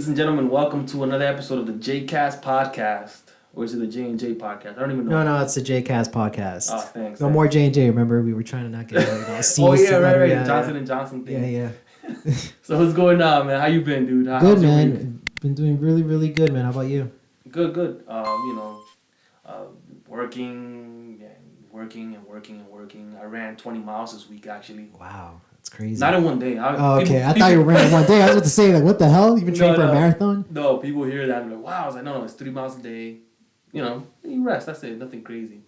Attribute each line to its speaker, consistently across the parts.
Speaker 1: and gentlemen, welcome to another episode of the Jaycast Podcast. Or is it the J&J Podcast? I don't even know.
Speaker 2: No, it's the Jaycast Podcast.
Speaker 1: Oh, thanks.
Speaker 2: No more J&J, remember? We were trying to not get
Speaker 1: Oh, yeah, right.
Speaker 2: Yeah,
Speaker 1: Johnson & Johnson thing.
Speaker 2: Yeah.
Speaker 1: So what's going on, man? How you been, dude?
Speaker 2: Good, man. Been doing really, really good, man. How about you?
Speaker 1: Good. Working. I ran 20 miles this week, actually.
Speaker 2: Wow, that's crazy.
Speaker 1: Not in one day.
Speaker 2: Okay. I thought you ran one day. I was about to say, like, what the hell? You've been training for a marathon?
Speaker 1: No, people hear that and be like, wow. I was like, no, it's 3 miles a day. You rest. That's it. Nothing crazy.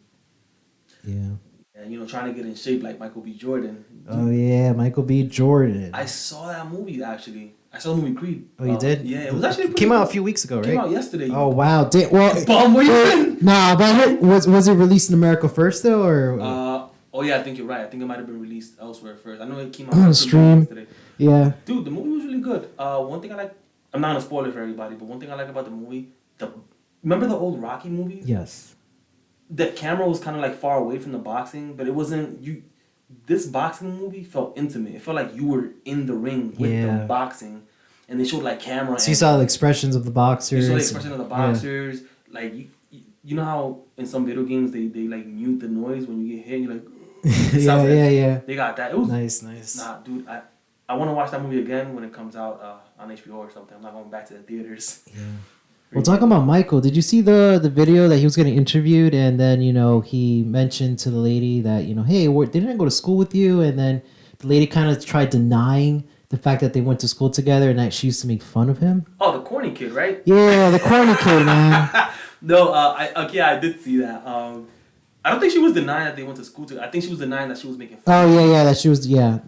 Speaker 2: Yeah.
Speaker 1: And, trying to get in shape like Michael B. Jordan.
Speaker 2: Oh, yeah, Michael B. Jordan.
Speaker 1: I saw that movie, actually. I saw the movie Creed.
Speaker 2: Oh, you did?
Speaker 1: Yeah, it was actually
Speaker 2: It came out a few weeks ago, right?
Speaker 1: It came out yesterday.
Speaker 2: Oh, wow.
Speaker 1: Bum, where you been?
Speaker 2: Nah, but was it released in America first, though, or...?
Speaker 1: Oh, yeah, I think you're right. I think it might have been released elsewhere first. I know it came out on
Speaker 2: stream
Speaker 1: yesterday.
Speaker 2: Yeah.
Speaker 1: Dude, the movie was really good. One thing I like... I'm not going to spoil it for everybody, but one thing I like about the movie... Remember the old Rocky movies?
Speaker 2: Yes.
Speaker 1: The camera was kind of like far away from the boxing, but it wasn't... This boxing movie felt intimate. It felt like you were in the ring with the boxing. And they showed like camera.
Speaker 2: So you saw the expressions of the boxers.
Speaker 1: You saw the expression of the boxers. Yeah. Like, you know how in some video games they like mute the noise when you get hit? You're like...
Speaker 2: yeah.
Speaker 1: They got that. It was
Speaker 2: nice.
Speaker 1: Nah, dude, I want to watch that movie again when it comes out on HBO or something. I'm not going back to the theaters.
Speaker 2: Yeah. Well, talking about Michael, did you see the video that he was getting interviewed, and then he mentioned to the lady that hey, didn't I go to school with you? And then the lady kind of tried denying the fact that they went to school together and that she used to make fun of him.
Speaker 1: Oh, the Corny Kid, right?
Speaker 2: Yeah, the Corny Kid, man.
Speaker 1: No, I did see that. I don't think she was denying that they went to school together. I think she was denying that she was making fun.
Speaker 2: Oh yeah, that she was. Yeah.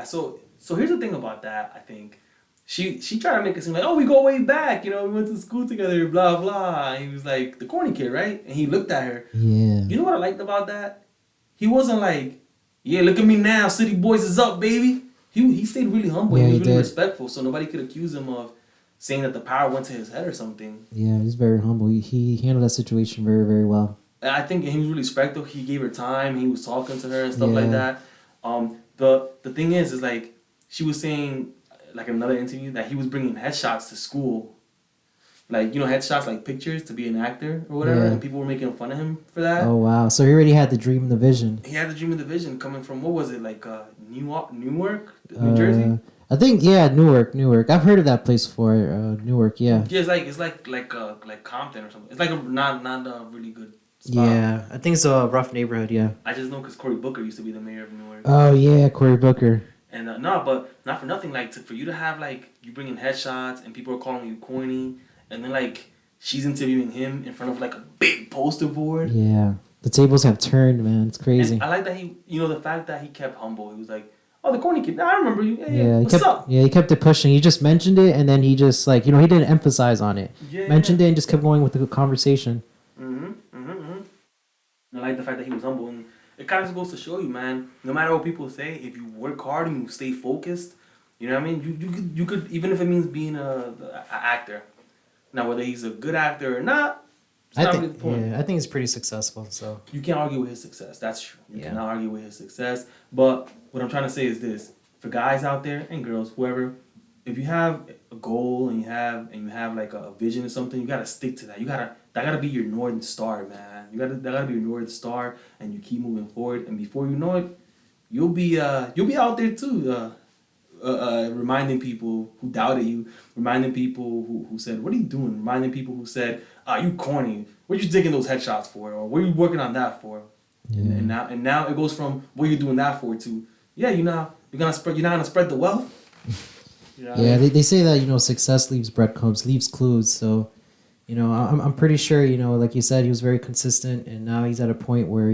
Speaker 1: So here's the thing about that. I think she tried to make it seem like, oh, we go way back. We went to school together. Blah blah. And he was like the Corny Kid, right? And he looked at her.
Speaker 2: Yeah.
Speaker 1: You know what I liked about that? He wasn't like, yeah, look at me now, City Boys is up, baby. He stayed really humble.
Speaker 2: Yeah,
Speaker 1: he was really
Speaker 2: did.
Speaker 1: respectful, so nobody could accuse him of saying that the power went to his head or something.
Speaker 2: Yeah, he's very humble. He handled that situation very, very well.
Speaker 1: And I think he was really respectful. He gave her time. He was talking to her and stuff like that. The thing is like she was saying, like in another interview, that he was bringing headshots to school. Like, headshots, like pictures to be an actor or whatever, and people were making fun of him for that.
Speaker 2: Oh, wow. So he already had the dream and the vision.
Speaker 1: He had the dream and the vision coming from, what was it, like Newark, New Jersey?
Speaker 2: I think, Newark. I've heard of that place before, Newark, yeah.
Speaker 1: Yeah, it's like Compton or something. It's like not a really good spot.
Speaker 2: Yeah, I think it's a rough neighborhood, yeah.
Speaker 1: I just know because Cory Booker used to be the mayor of Newark.
Speaker 2: Oh, yeah, Cory Booker.
Speaker 1: And but not for nothing, like, for you to have, like, you bring in headshots and people are calling you corny, and then, like, she's interviewing him in front of, like, a big poster board.
Speaker 2: Yeah. The tables have turned, man. It's crazy.
Speaker 1: And I like that the fact that he kept humble. He was like, oh, the Corny Kid. I remember you.
Speaker 2: Yeah,
Speaker 1: what's up?
Speaker 2: Yeah, he kept it pushing. He just mentioned it, and then he just, like, he didn't emphasize on it.
Speaker 1: Yeah.
Speaker 2: Mentioned it and just kept going with the conversation.
Speaker 1: And I like the fact that he was humble. And it kind of goes to show you, man, no matter what people say, if you work hard and you stay focused, you know what I mean? You could even if it means being an actor. Now, whether he's a good actor or not,
Speaker 2: I think he's pretty successful. So
Speaker 1: you can't argue with his success. That's true. You cannot argue with his success. But what I'm trying to say is this: for guys out there and girls, whoever, if you have a goal and you have like a vision or something, you gotta stick to that. That gotta be your North Star, man. That gotta be your North Star, and you keep moving forward. And before you know it, you'll be out there too. Reminding people who doubted you, reminding people who said, what are you doing? Reminding people who said, you corny. What are you taking those headshots for? Or what are you working on that for? Yeah. And now it goes from what you're doing that for to, you're not gonna spread the wealth.
Speaker 2: They say that, success leaves breadcrumbs, leaves clues. So, I'm pretty sure, like you said, he was very consistent, and now he's at a point where,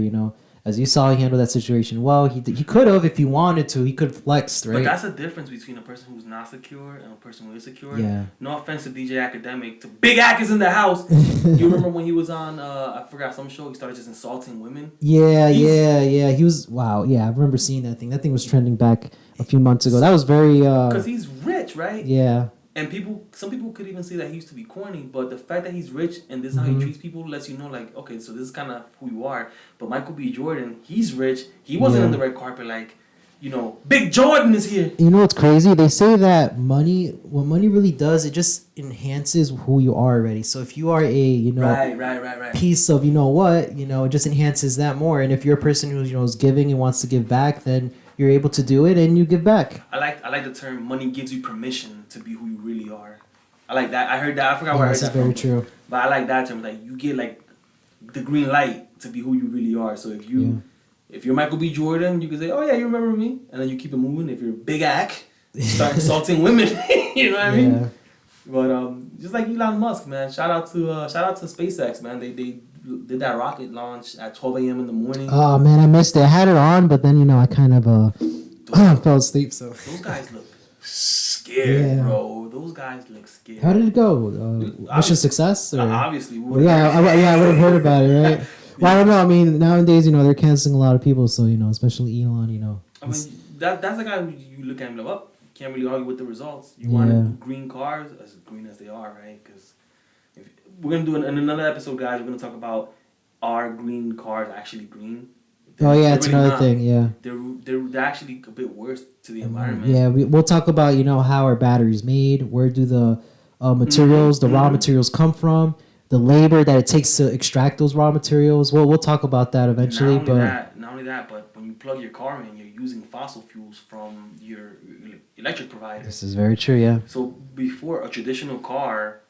Speaker 2: as you saw, he handled that situation well. He could have, if he wanted to, he could have flexed, right?
Speaker 1: But that's the difference between a person who's not secure and a person who is secure.
Speaker 2: Yeah.
Speaker 1: No offense to DJ Academic, to Big Ack is in the house. You remember when he was on, I forgot some show, he started just insulting women?
Speaker 2: Yeah. He was, wow, yeah, I remember seeing that thing. That thing was trending back a few months ago. That was very...
Speaker 1: Because he's rich, right?
Speaker 2: Yeah.
Speaker 1: And some people could even say that he used to be corny, but the fact that he's rich and this is how he treats people lets you know, like, okay, so this is kind of who you are. But Michael B. Jordan, he's rich. He wasn't on the red carpet like, Big Jordan is here.
Speaker 2: You know what's crazy? They say that what money really does, it just enhances who you are already. So if you are a,
Speaker 1: right.
Speaker 2: piece of, it just enhances that more. And if you're a person who, is giving and wants to give back, then you're able to do it and you give back.
Speaker 1: I like the term money gives you permission to be who you really are. I like that. I heard that. I forgot where I heard that from.
Speaker 2: This is very true.
Speaker 1: But I like that term. Like, you get, like, the green light to be who you really are. So if you... Yeah. If you're Michael B. Jordan, you can say, "Oh yeah, you remember me," and then you keep it moving. If you're Big Ack, you start insulting women. You know what I mean? But just like Elon Musk, man. Shout out to SpaceX, man. They did that rocket launch at 12 a.m. in the morning.
Speaker 2: Oh man, I missed it. I had it on, but then I kind of fell asleep. So
Speaker 1: those guys look scared, bro. Those guys look scared.
Speaker 2: How did it go? Mission success? Or?
Speaker 1: Obviously.
Speaker 2: I would have heard about it, right? Well, I don't know. I mean, nowadays, they're canceling a lot of people. So, especially Elon,
Speaker 1: I mean, that's the guy who you look at him like, you can't really argue with the results. You want to do green cars, as green as they are, right? Because we're going to do in another episode, guys, we're going to talk about, are green cars actually green?
Speaker 2: It's really another thing, yeah.
Speaker 1: They're actually a bit worse to the environment.
Speaker 2: Yeah, we'll talk about, how our batteries made, where do the materials, the raw materials come from, the labor that it takes to extract those raw materials. Well, we'll talk about that eventually.
Speaker 1: Not only that, but when you plug your car in, you're using fossil fuels from your electric provider.
Speaker 2: This is very true, yeah.
Speaker 1: So before, a traditional car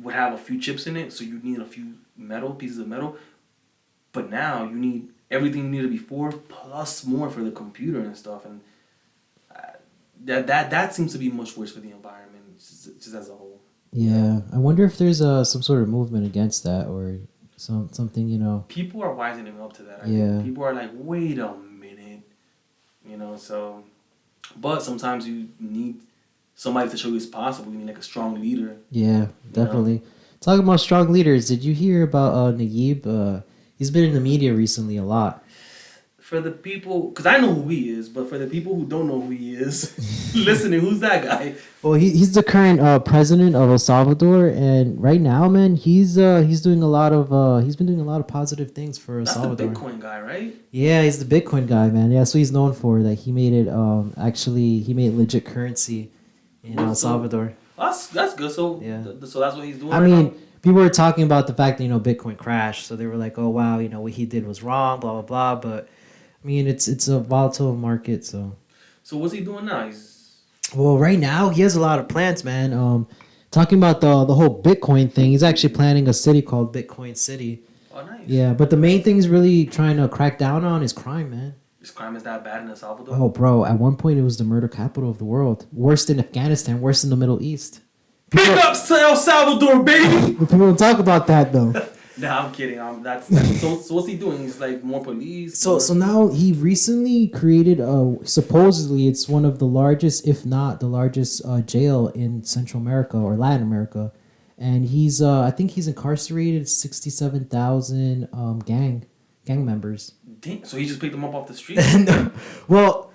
Speaker 1: would have a few chips in it, so you need a few pieces of metal. But now you need everything you needed before, plus more for the computer and stuff. And that seems to be much worse for the environment, just as a whole.
Speaker 2: Yeah, I wonder if there's some sort of movement against that or something,
Speaker 1: People are wising up to that. I
Speaker 2: think
Speaker 1: people are like, wait a minute, so. But sometimes you need somebody to show you it's possible. You need like a strong leader.
Speaker 2: Yeah, definitely. Talking about strong leaders, did you hear about Nayib? He's been in the media recently a lot.
Speaker 1: For the people, because I know who he is, but for the people who don't know who he is, listening, who's that guy?
Speaker 2: Well, he's the current president of El Salvador, and right now, man, he's doing a lot of positive things for El Salvador.
Speaker 1: That's the Bitcoin guy, right?
Speaker 2: Yeah, he's the Bitcoin guy, man. Yeah, that's what he's known for. That he made it. He made legit currency in El Salvador.
Speaker 1: That's good. So yeah. So that's what he's doing.
Speaker 2: I mean, people were talking about the fact that Bitcoin crashed, so they were like, "Oh wow, what he did was wrong," blah blah blah. But I mean, it's a volatile market, so.
Speaker 1: So what's he doing now?
Speaker 2: Well, right now he has a lot of plans, man. Talking about the whole Bitcoin thing, he's actually planning a city called Bitcoin City.
Speaker 1: Oh, nice.
Speaker 2: Yeah, but the main thing he's really trying to crack down on is crime, man.
Speaker 1: Is crime is that bad in El Salvador?
Speaker 2: Oh, bro! At one point, it was the murder capital of the world. Worse than Afghanistan. Worse than the Middle East.
Speaker 1: Big ups to El Salvador, baby.
Speaker 2: People don't talk about that though.
Speaker 1: Nah, I'm kidding. That's so what's he doing? He's like more police.
Speaker 2: So now he recently created supposedly it's one of the largest, if not the largest, jail in Central America or Latin America, and he's I think he's incarcerated 67,000 gang members.
Speaker 1: Damn, so he just picked them up off the street?
Speaker 2: No. Well,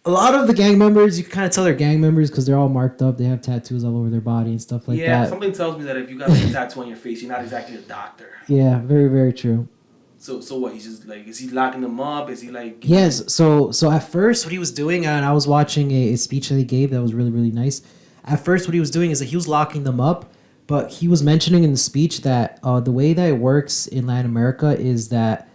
Speaker 2: a lot of the gang members, you can kind of tell they're gang members because they're all marked up. They have tattoos all over their body and stuff like that.
Speaker 1: Yeah, something tells me that if you got a tattoo on your face, you're not exactly a doctor.
Speaker 2: Yeah, very, very true.
Speaker 1: So what? He's just like, is he locking them up? Is he like?
Speaker 2: Yes. So at first, what he was doing, and I was watching a speech that he gave that was really, really nice. At first, what he was doing is that he was locking them up, but he was mentioning in the speech that the way that it works in Latin America is that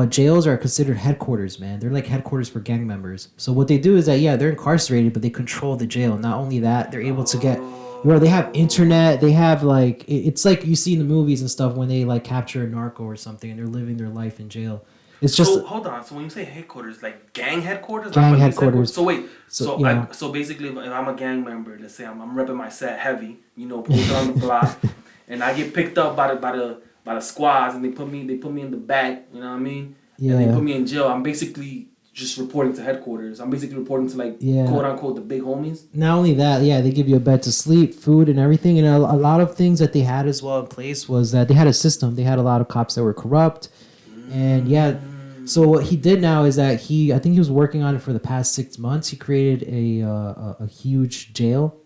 Speaker 2: jails are considered headquarters, man. They're like headquarters for gang members. So what they do is that, they're incarcerated, but they control the jail. Not only that, they're able to get, they have internet. They have like, it's like you see in the movies and stuff when they like capture a narco or something and they're living their life in jail. It's just.
Speaker 1: So hold on. So when you say headquarters, like gang headquarters?
Speaker 2: Gang headquarters.
Speaker 1: So wait. So basically, if I'm a gang member, let's say I'm repping my set heavy, posted on the block, and I get picked up by the squads and they put me in the back, you know what I mean? Yeah. And they put me in jail. I'm basically just reporting to headquarters. I'm basically reporting to quote unquote the big homies.
Speaker 2: Not only that, they give you a bed to sleep, food and everything. And a lot of things that they had as well in place was that they had a system. They had a lot of cops that were corrupt. And so what he did now is that I think he was working on it for the past 6 months. He created a huge jail.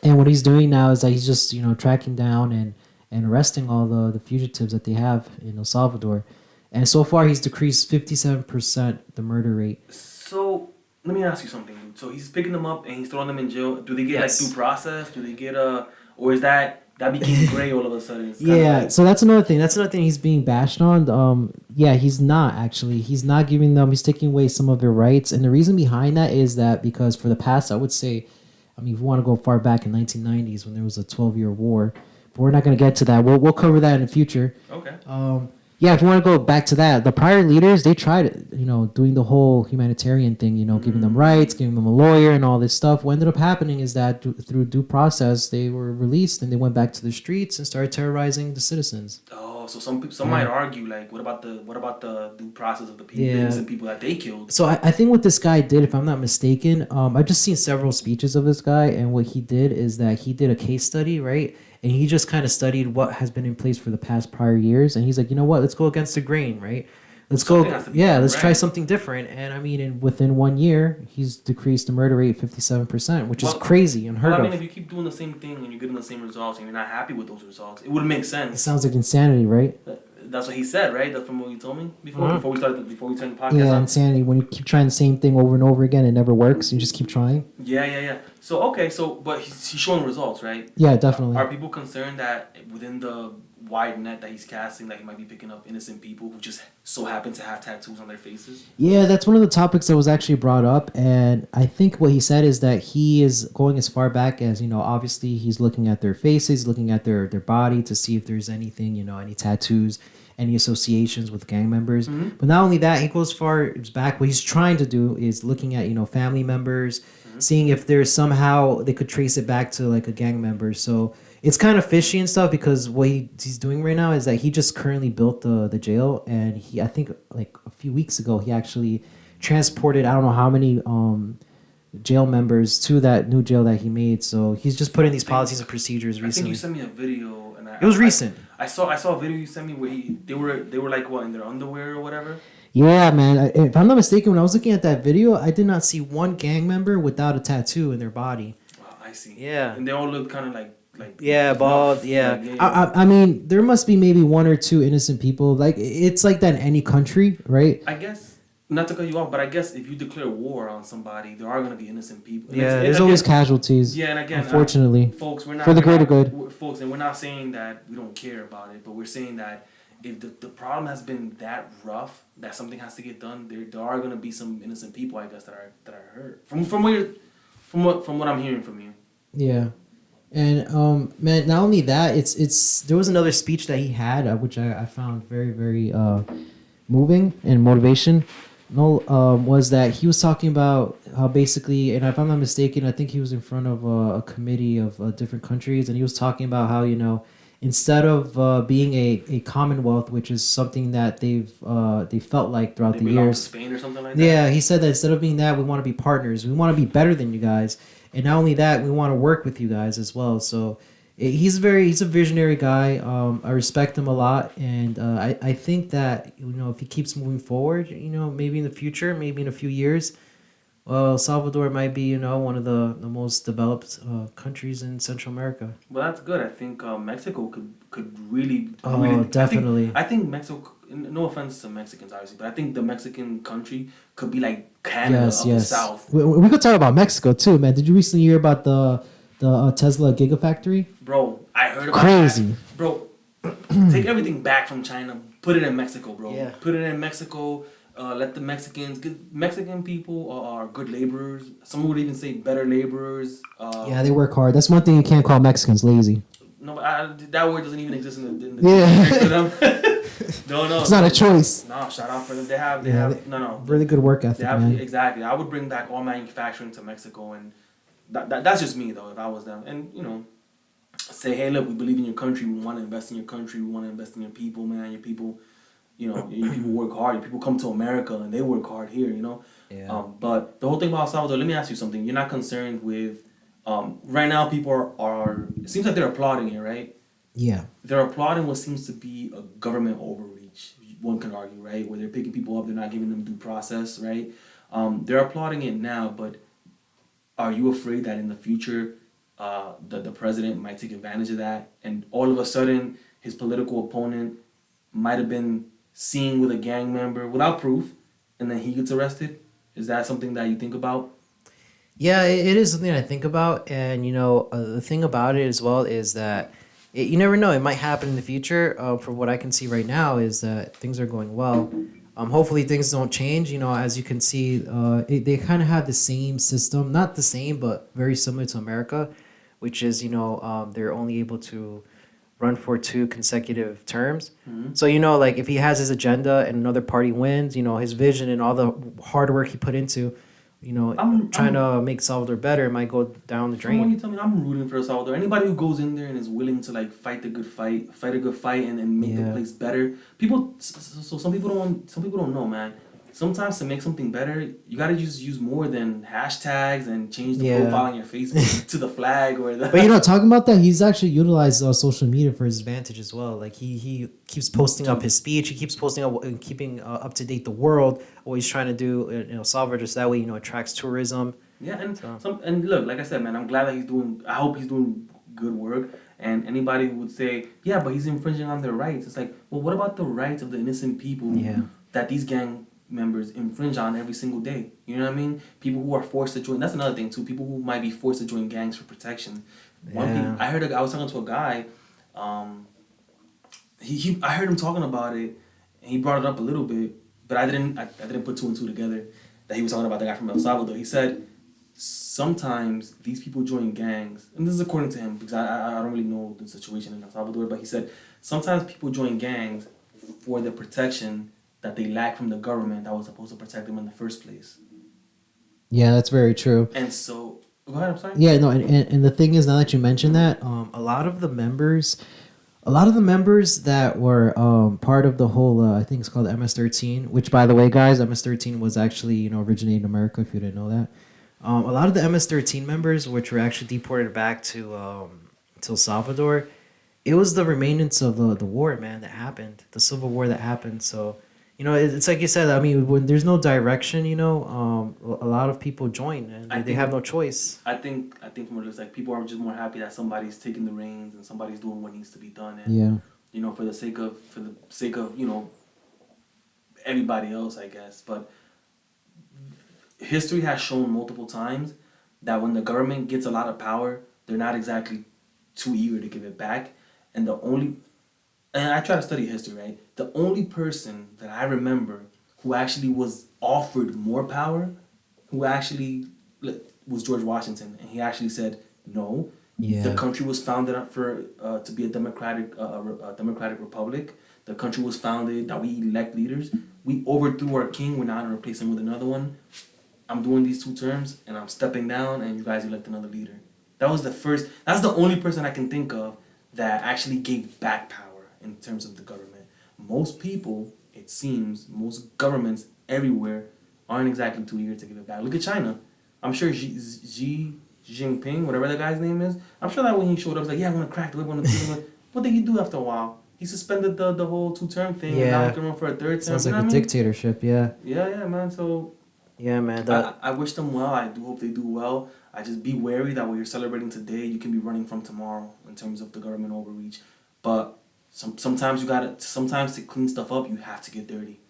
Speaker 2: And what he's doing now is that he's just, tracking down and arresting all the fugitives that they have in El Salvador. And so far, he's decreased 57% the murder rate.
Speaker 1: So, let me ask you something, dude. So he's picking them up and he's throwing them in jail. Do they get like due process? Do they get or is that became gray all of a sudden?
Speaker 2: Yeah, so that's another thing. That's another thing he's being bashed on. Yeah, he's not actually. He's not giving them. He's taking away some of their rights, and the reason behind that is that because for the past, I would say, I mean, if we want to go far back in 1990s when there was a 12-year war, but we're not going to get to that. We'll cover that in the future.
Speaker 1: Okay.
Speaker 2: Yeah, if you want to go back to that, the prior leaders, they tried it, doing the whole humanitarian thing, giving them rights, giving them a lawyer and all this stuff. What ended up happening is that through due process, they were released and they went back to the streets and started terrorizing the citizens.
Speaker 1: Oh, so some might argue like, what about the due process of the people, innocent people that they killed?
Speaker 2: So I think what this guy did, if I'm not mistaken, I've just seen several speeches of this guy, and what he did is that he did a case study, right? And he just kind of studied what has been in place for the past prior years. And he's like, you know what? Let's go against the grain, right? Let's try something different. And I mean, within 1 year, he's decreased the murder rate 57%, which is crazy, unheard of.
Speaker 1: I mean, if you keep doing the same thing and you're getting the same results and you're not happy with those results, it would make sense.
Speaker 2: It sounds like insanity, right?
Speaker 1: That's what he said, right? That's from what you told me before we turned the podcast.
Speaker 2: Yeah, insanity. When you keep trying the same thing over and over again, it never works. You just keep trying.
Speaker 1: Yeah. But he's showing results, right?
Speaker 2: Yeah, definitely.
Speaker 1: Are people concerned that within the wide net that he's casting, that he might be picking up innocent people who just so happen to have tattoos on their faces?
Speaker 2: Yeah, that's one of the topics that was actually brought up, and I think what he said is that he is going as far back as, obviously he's looking at their faces, looking at their body to see if there's anything, any tattoos, any associations with gang members. Mm-hmm. But not only that, he goes far back. What he's trying to do is looking at, family members, seeing if there's somehow they could trace it back to like a gang member. So it's kind of fishy and stuff, because what he's doing right now is that he just currently built the jail, and I think like a few weeks ago he actually transported I don't know how many jail members to that new jail that he made. So he's just putting these policies and procedures recently.
Speaker 1: I think you sent me a video, and
Speaker 2: it was recent.
Speaker 1: I saw a video you sent me where they were like what, in their underwear or whatever.
Speaker 2: Yeah, man. If I'm not mistaken, when I was looking at that video, I did not see one gang member without a tattoo in their body.
Speaker 1: Wow, I see.
Speaker 2: Yeah,
Speaker 1: and they all look kind of like
Speaker 2: bald. Yeah. I mean, there must be maybe one or two innocent people. Like, it's like that in any country, right?
Speaker 1: I guess, not to cut you off, but I guess if you declare war on somebody, there are going to be innocent people.
Speaker 2: Yeah, there's always casualties.
Speaker 1: Yeah, and again,
Speaker 2: unfortunately,
Speaker 1: folks, we're not
Speaker 2: for the greater good.
Speaker 1: Folks, and we're not saying that we don't care about it, but we're saying that if the problem has been that rough that something has to get done, there are going to be some innocent people, I guess, that are hurt from what I'm hearing from you.
Speaker 2: Yeah. And man, not only that, it's there was another speech that he had, which I found very, very moving and motivation. Was that he was talking about how basically, and if I'm not mistaken, I think he was in front of a committee of different countries, and he was talking about how, instead of being a commonwealth, which is something that they felt like throughout the years,
Speaker 1: Spain or something like that.
Speaker 2: Yeah, he said that instead of being that, we want to be partners. We want to be better than you guys. And not only that, we want to work with you guys as well. So he's a visionary guy. I respect him a lot, and I think that if he keeps moving forward, maybe in the future, maybe in a few years, well, Salvador might be one of the most developed countries in Central America.
Speaker 1: Well, that's good. I think Mexico could really.
Speaker 2: Definitely.
Speaker 1: I think Mexico. No offense to Mexicans, obviously, but I think the Mexican country could be like Canada of the South.
Speaker 2: We could talk about Mexico too, man. Did you recently hear about the Tesla Gigafactory?
Speaker 1: Bro, I heard about
Speaker 2: crazy.
Speaker 1: That. Bro, take everything back from China, put it in Mexico, bro.
Speaker 2: Yeah.
Speaker 1: Put it in Mexico. Let the Mexican people are good laborers. Some would even say better laborers.
Speaker 2: Yeah, they work hard. That's one thing you can't call Mexicans lazy.
Speaker 1: No, that word doesn't even exist in the
Speaker 2: for
Speaker 1: them. No.
Speaker 2: It's not a choice.
Speaker 1: No, shout out for them. They have
Speaker 2: really good work ethic, man.
Speaker 1: Exactly. I would bring back all manufacturing to Mexico, and that's just me though. If I was them, and say, hey, look, we believe in your country. We want to invest in your country. We want to invest in your people, man. Your people, your people work hard. Your people come to America and they work hard here.
Speaker 2: Yeah.
Speaker 1: But the whole thing about El Salvador. Let me ask you something. You're not concerned with right now? People are. It seems like they're applauding it, right?
Speaker 2: Yeah.
Speaker 1: They're applauding what seems to be a government overreach. One can argue, right? Where they're picking people up, they're not giving them due process, right? They're applauding it now, but are you afraid that in the future, the president might take advantage of that, and all of a sudden his political opponent might have been seen with a gang member without proof, and then he gets arrested? Is that something that you think about?
Speaker 2: Yeah, it is something I think about, and the thing about it as well is that you never know; it might happen in the future. From what I can see right now, is that things are going well. Hopefully, things don't change. As you can see, they kind of have the same system, not the same, but very similar to America, which is they're only able to run for 2 consecutive terms.
Speaker 1: Mm-hmm.
Speaker 2: So like if he has his agenda and another party wins, his vision and all the hard work he put into trying to make Salvador better might go down the
Speaker 1: From what
Speaker 2: drain.
Speaker 1: you tell me, I'm rooting for El Salvador. Anybody who goes in there and is willing to like fight a good fight, and make the place better. People, so some people don't know, man. Sometimes to make something better, you gotta just use more than hashtags and change the profile on your Facebook to the flag or the.
Speaker 2: But talking about that, he's actually utilized social media for his advantage as well. Like he keeps posting up his speech. He keeps posting up and keeping up to date the world. What he's trying to do, Salvador, just that way, attracts tourism.
Speaker 1: Yeah, and look, like I said, man, I'm glad that he's doing. I hope he's doing good work. And anybody who would say, yeah, but he's infringing on their rights. It's like, well, what about the rights of the innocent people that these gang members infringe on every single day? You know what I mean? People who are forced to join. That's another thing too. People who might be forced to join gangs for protection. I was talking to a guy. I heard him talking about it, and he brought it up a little bit, but I didn't put 2 and 2 together. That he was talking about the guy from El Salvador. He said sometimes these people join gangs, and this is according to him because I don't really know the situation in El Salvador, but he said sometimes people join gangs for the protection that they lack from the government that was supposed to protect them in the first place.
Speaker 2: Yeah, that's very true.
Speaker 1: And so, go ahead, I'm sorry.
Speaker 2: Yeah, no, and the thing is, now that you mentioned that, a lot of the members that were part of the whole, I think it's called MS-13, which, by the way, guys, MS-13 was actually, originated in America, if you didn't know that. A lot of the MS-13 members, which were actually deported back to El Salvador, it was the remainance of the war, man, that happened, the civil war that happened. So, it's like you said, I mean, when there's no direction, a lot of people join and they have no choice.
Speaker 1: I think from what it looks like, people are just more happy that somebody's taking the reins and somebody's doing what needs to be done. And, for the sake of, everybody else, I guess. But history has shown multiple times that when the government gets a lot of power, they're not exactly too eager to give it back. And I try to study history, right? The only person that I remember who actually was offered more power, was George Washington, and he actually said no. Yeah. The country was founded to be a democratic republic. The country was founded that we elect leaders. We overthrew our king. We're not gonna replace him with another one. I'm doing these 2 terms, and I'm stepping down, and you guys elect another leader. That's the only person I can think of that actually gave back power in terms of the government. Most people, it seems, most governments everywhere aren't exactly too eager to give it back. Look at China. I'm sure Xi Jinping, whatever that guy's name is, I'm sure that when he showed up, he was like, yeah, I'm going to crack the whip. What did he do after a while? He suspended the whole 2-term thing, and now he can run for a 3rd term.
Speaker 2: Sounds like a dictatorship, yeah.
Speaker 1: Yeah, man, so...
Speaker 2: Yeah, man.
Speaker 1: I wish them well. I do hope they do well. I just be wary that what you're celebrating today, you can be running from tomorrow in terms of the government overreach. But sometimes to clean stuff up, you have to get dirty.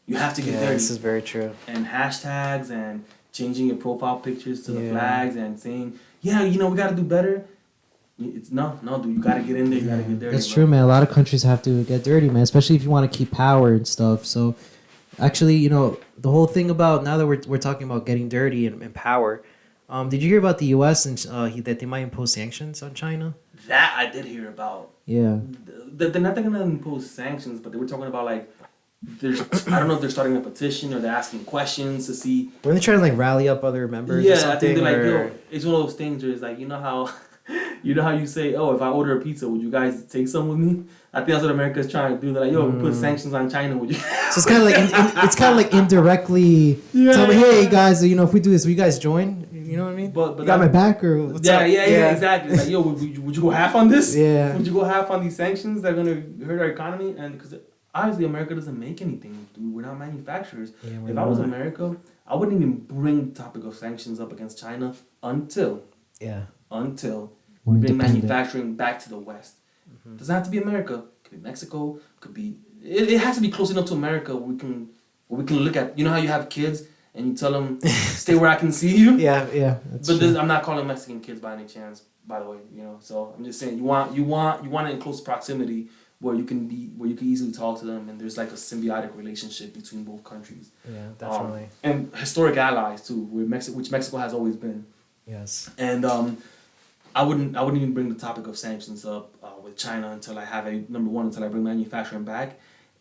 Speaker 1: You have to get dirty.
Speaker 2: This is very true.
Speaker 1: And hashtags and changing your profile pictures to the flags and saying, we got to do better. It's no, dude. You got to get in there. You got to get dirty.
Speaker 2: That's true, man. A lot of countries have to get dirty, man, especially if you want to keep power and stuff. So, actually, the whole thing about, now that we're talking about getting dirty and power, did you hear about the U.S. and that they might impose sanctions on China?
Speaker 1: That I did hear about.
Speaker 2: Yeah.
Speaker 1: They're not going to impose sanctions, but they were talking about, like, I don't know if they're starting a petition or they're asking questions to see.
Speaker 2: Were they trying to, like, rally up other members or something?
Speaker 1: I think they're like, it's one of those things where it's like, you know how you say, oh, if I order a pizza, would you guys take some with me? I think that's what America's trying to do. They're like, yo, we put sanctions on China, would you?
Speaker 2: So it's kind of like indirectly tell me, hey guys, if we do this, will you guys join? You know what I mean? But you got my back, or what's up?
Speaker 1: Yeah, exactly. Like, yo, would you go half on this?
Speaker 2: Yeah.
Speaker 1: Would you go half on these sanctions that are gonna hurt our economy? And because obviously America doesn't make anything, dude. We're not manufacturers. If I was America, I wouldn't even bring the topic of sanctions up against China until we bring manufacturing back to the West. Mm-hmm. Doesn't have to be America. It could be Mexico. Could be. It has to be close enough to America where we can look at. You know how you have kids and you tell them, stay where I can see you.
Speaker 2: Yeah.
Speaker 1: But I'm not calling Mexican kids by any chance, by the way. So I'm just saying you want it in close proximity where you can easily talk to them, and there's like a symbiotic relationship between both countries.
Speaker 2: Yeah, definitely.
Speaker 1: And historic allies too, which Mexico has always been.
Speaker 2: Yes.
Speaker 1: And I wouldn't even bring the topic of sanctions up with China until I have until I bring manufacturing back,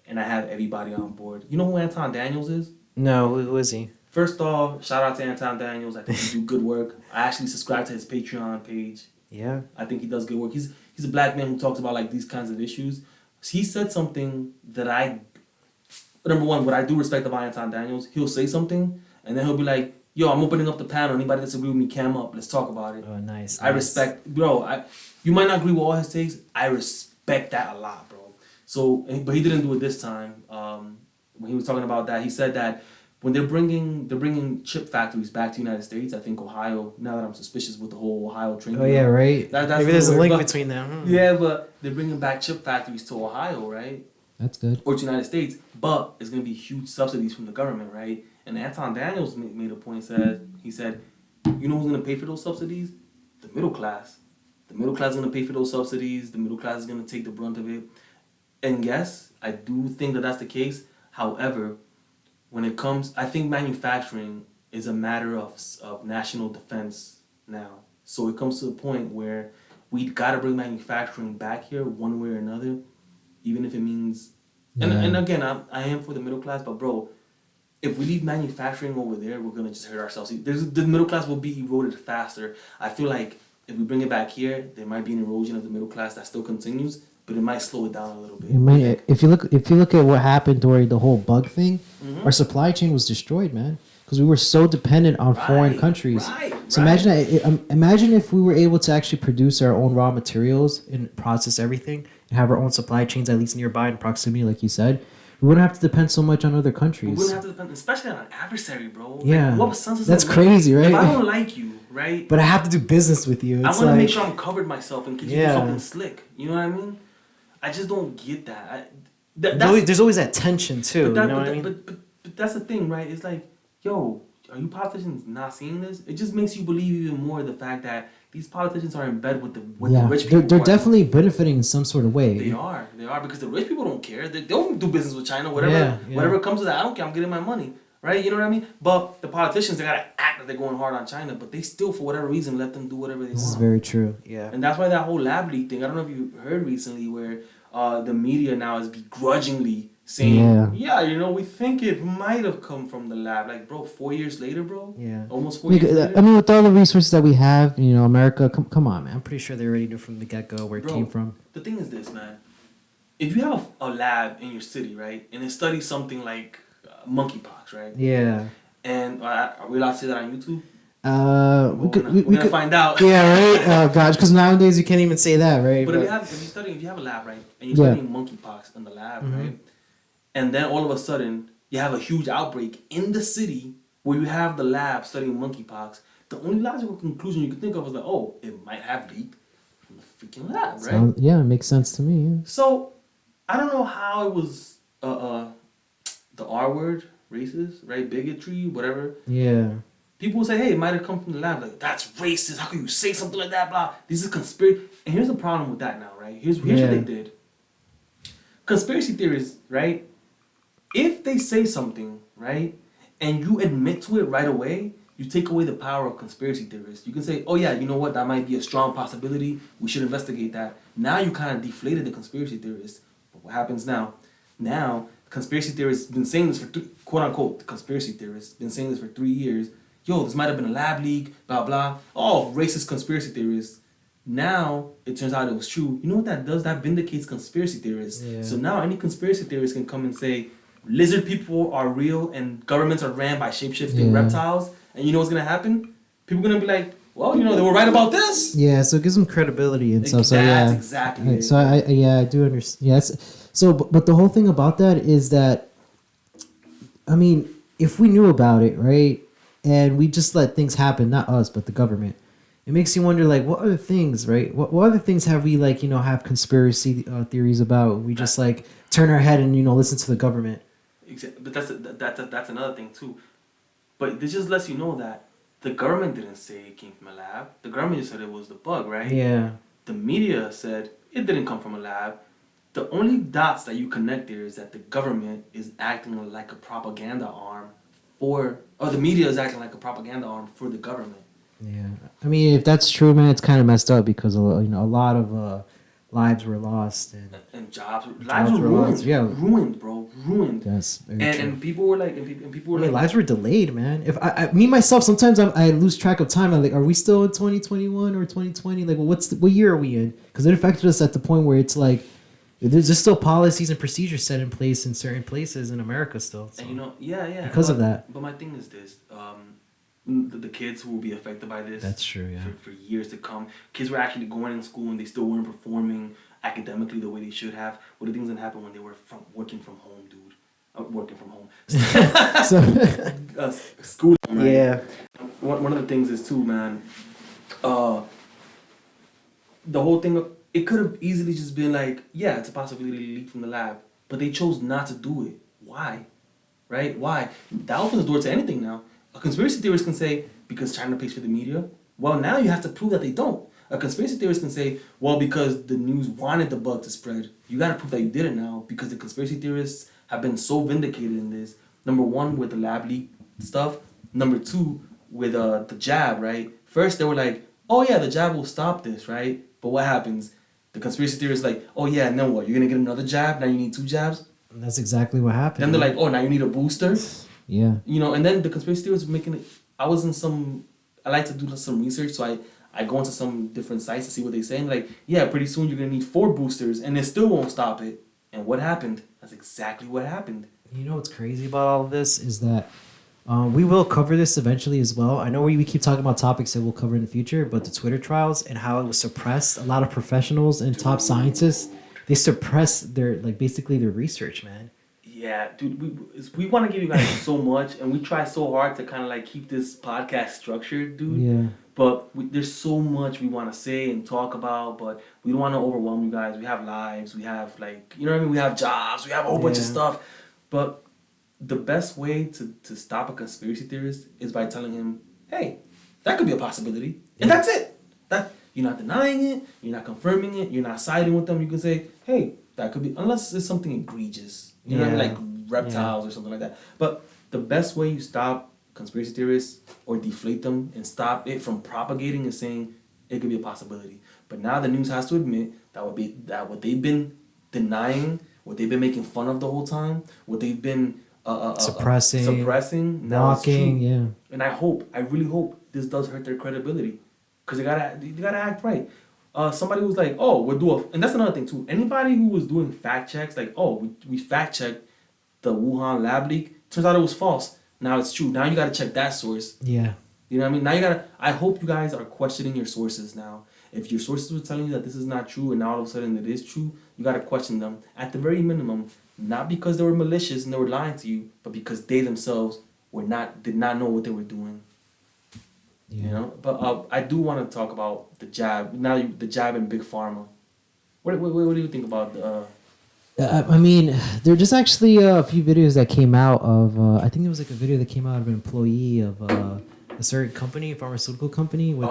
Speaker 1: and I have everybody on board. You know who Anton Daniels is?
Speaker 2: No, who is he?
Speaker 1: First off, shout out to Anton Daniels. I think he do good work. I actually subscribe to his Patreon page.
Speaker 2: Yeah.
Speaker 1: I think he does good work. He's a black man who talks about like these kinds of issues. He said something that number one, what I do respect about Anton Daniels, he'll say something and then he'll be like, yo, I'm opening up the panel. Anybody disagree with me, cam up. Let's talk about it.
Speaker 2: Oh, nice.
Speaker 1: I respect, bro. You might not agree with all his takes. I respect that a lot, bro. So, but he didn't do it this time. When he was talking about that, he said that when they're bringing chip factories back to the United States, I think Ohio. Now that I'm suspicious with the whole Ohio train.
Speaker 2: Oh yeah, right.
Speaker 1: That's
Speaker 2: maybe there's a link between them.
Speaker 1: Yeah, but they're bringing back chip factories to Ohio, right?
Speaker 2: That's good.
Speaker 1: Or to the United States, but it's gonna be huge subsidies from the government, right? And Anton Daniels made a point. He said, you know who's gonna pay for those subsidies? The middle class. The middle class is gonna pay for those subsidies. The middle class is gonna take the brunt of it. And yes, I do think that that's the case. However, when it comes, I think manufacturing is a matter of national defense now. So it comes to a point where we got to bring manufacturing back here one way or another, even if it means. And again, I am for the middle class, but bro, if we leave manufacturing over there, we're gonna just hurt ourselves. The middle class will be eroded faster. I feel like if we bring it back here, there might be an erosion of the middle class that still continues, but it might slow it down a little bit.
Speaker 2: It might, if you look at what happened during the whole bug thing, our supply chain was destroyed, man, because we were so dependent on foreign countries. So imagine if we were able to actually produce our own raw materials and process everything and have our own supply chains at least nearby in proximity, like you said. We wouldn't have to depend so much on other countries.
Speaker 1: We wouldn't have to depend, especially on an adversary, bro.
Speaker 2: Yeah,
Speaker 1: like, what sense
Speaker 2: that's crazy, right?
Speaker 1: If I don't like you, right?
Speaker 2: But I have to do business with you.
Speaker 1: I want to make sure I'm covered myself and keep something slick. You know what I mean? I just don't get that.
Speaker 2: There's always that tension too. You know what I mean?
Speaker 1: But that's the thing, right? It's like, yo, are you politicians not seeing this? It just makes you believe even more the fact that these politicians are in bed with the rich people.
Speaker 2: They're definitely benefiting in some sort of way.
Speaker 1: They are because the rich people don't care. They don't do business with China. Whatever comes to that, I don't care. I'm getting my money, right? You know what I mean? But the politicians, they gotta act like they're going hard on China, but they still, for whatever reason, let them do whatever they want.
Speaker 2: This is very true. Yeah.
Speaker 1: And that's why that whole lab leak thing. I don't know if you heard recently where the media now is begrudgingly saying, we think it might have come from the lab. Like, bro, 4 years later, bro?
Speaker 2: Yeah.
Speaker 1: Almost 4 years later.
Speaker 2: I mean, with all the resources that we have, America, come on, man. I'm pretty sure they already knew from the get-go where it came from.
Speaker 1: The thing is this, man. If you have a lab in your city, right, and it studies something like monkeypox, right?
Speaker 2: Yeah.
Speaker 1: And are we allowed to say that on YouTube?
Speaker 2: We could
Speaker 1: find out.
Speaker 2: Yeah, right. Oh gosh, because nowadays you can't even say that, right?
Speaker 1: But if you have a lab, right, and you're studying monkeypox in the lab, right, and then all of a sudden you have a huge outbreak in the city where you have the lab studying monkeypox, the only logical conclusion you could think of is like, oh, it might have leaked from the freaking lab, right?
Speaker 2: It makes sense to me. Yeah.
Speaker 1: So I don't know how it was the R word, racist, right, bigotry, whatever.
Speaker 2: Yeah.
Speaker 1: People will say, hey, it might have come from the lab. Like, that's racist. How can you say something like that? Blah. This is conspiracy. And here's the problem with that now, right? Here's what they did. Conspiracy theories, right? If they say something, right, and you admit to it right away, you take away the power of conspiracy theorists. You can say, oh, yeah, you know what? That might be a strong possibility. We should investigate that. Now you kind of deflated the conspiracy theorists. But what happens now? Now, conspiracy theorists been saying this for, quote-unquote, conspiracy theorists been saying this for 3 years. Yo, this might have been a lab leak, blah, blah. Oh, racist conspiracy theorists. Now, it turns out it was true. You know what that does? That vindicates conspiracy theorists. Yeah. So now any conspiracy theorist can come and say, lizard people are real and governments are ran by shape-shifting reptiles. And you know what's going to happen? People are going to be like, well, they were right about this.
Speaker 2: Yeah, so it gives them credibility and stuff. So,
Speaker 1: that's exactly it.
Speaker 2: So, I do understand. Yes. So, but the whole thing about that is that, I mean, if we knew about it, right? And we just let things happen, not us, but the government. It makes you wonder, like, what other things, right? What other things have we, like, have conspiracy theories about? We just, like, turn our head and, listen to the government.
Speaker 1: Exactly. But that's another thing, too. But this just lets you know that the government didn't say it came from a lab. The government just said it was the bug, right?
Speaker 2: Yeah.
Speaker 1: The media said it didn't come from a lab. The only dots that you connect there is that the government is acting like a propaganda arm or the media is acting like a propaganda arm for the government.
Speaker 2: Yeah, I mean, if that's true, man, it's kind of messed up because a lot of lives were lost
Speaker 1: and lives were ruined.
Speaker 2: Lost. Yeah,
Speaker 1: ruined, bro, ruined.
Speaker 2: Yes,
Speaker 1: and people were like,
Speaker 2: lives were delayed, man. If I me myself, sometimes I lose track of time. I'm like, are we still in 2021 or 2020? Like, well, what year are we in? Because it affected us at the point where it's like. There's just still policies and procedures set in place in certain places in America still. So.
Speaker 1: And yeah.
Speaker 2: Because of that.
Speaker 1: But my thing is this: the kids who will be affected by this.
Speaker 2: That's true. Yeah.
Speaker 1: For years to come, kids were actually going in school and they still weren't performing academically the way they should have. What are the things that happened when they were working from home, dude? Working from home. School. Right?
Speaker 2: Yeah.
Speaker 1: One of the things is too, man. The whole thing. It could have easily just been like, yeah, it's a possibility to leak from the lab. But they chose not to do it. Why? Right? Why? That opens the door to anything now. A conspiracy theorist can say, because China pays for the media. Well, now you have to prove that they don't. A conspiracy theorist can say, well, because the news wanted the bug to spread. You got to prove that you did it now. Because the conspiracy theorists have been so vindicated in this. Number one, with the lab leak stuff. Number two, with the jab, right? First, they were like, oh, yeah, the jab will stop this, right? But what happens? The conspiracy theorists like, oh yeah, and then what? You're gonna get another jab? Now you need 2 jabs?
Speaker 2: And that's exactly what happened.
Speaker 1: Then they're like, oh, now you need a booster?
Speaker 2: Yeah.
Speaker 1: And then the conspiracy theorists were making it. I like to do some research, so I go into some different sites to see what they're saying. Like, yeah, pretty soon you're gonna need 4 boosters, and it still won't stop it. And what happened? That's exactly what happened.
Speaker 2: You know what's crazy about all of this is that we will cover this eventually as well. I know we keep talking about topics that we'll cover in the future, but the Twitter trials and how it was suppressed, a lot of professionals and top scientists, they suppressed basically their research, man.
Speaker 1: Yeah, dude, we want to give you guys so much, and we try so hard to kind of like keep this podcast structured, dude.
Speaker 2: Yeah.
Speaker 1: But there's so much we want to say and talk about, but we don't want to overwhelm you guys. We have lives, we have we have jobs, we have a whole bunch of stuff, but the best way to stop a conspiracy theorist is by telling him, hey, that could be a possibility. And that's it. That you're not denying it, you're not confirming it, you're not siding with them. You can say, hey, that could be, unless it's something egregious. You know what I mean? Like reptiles or something like that. But the best way you stop conspiracy theorists or deflate them and stop it from propagating is saying it could be a possibility. But now the news has to admit that what they've been denying, what they've been making fun of the whole time, what they've been suppressing,
Speaker 2: knocking, yeah.
Speaker 1: And I really hope this does hurt their credibility, because they gotta act right. Somebody was like, oh, we'll do and that's another thing too. Anybody who was doing fact checks, like, oh, we fact checked the Wuhan lab leak, turns out it was false. Now it's true. Now you gotta check that source.
Speaker 2: Yeah.
Speaker 1: You know what I mean? Now I hope you guys are questioning your sources now. If your sources were telling you that this is not true and now all of a sudden it is true, you gotta question them. At the very minimum, not because they were malicious and they were lying to you, but because they themselves did not know what they were doing.
Speaker 2: Yeah.
Speaker 1: But I do want to talk about the jab. Now the jab and big pharma. What do you think about the?
Speaker 2: I mean, there are just actually a few videos that came out of. I think there was like a video that came out of an employee of a certain company, a pharmaceutical company. With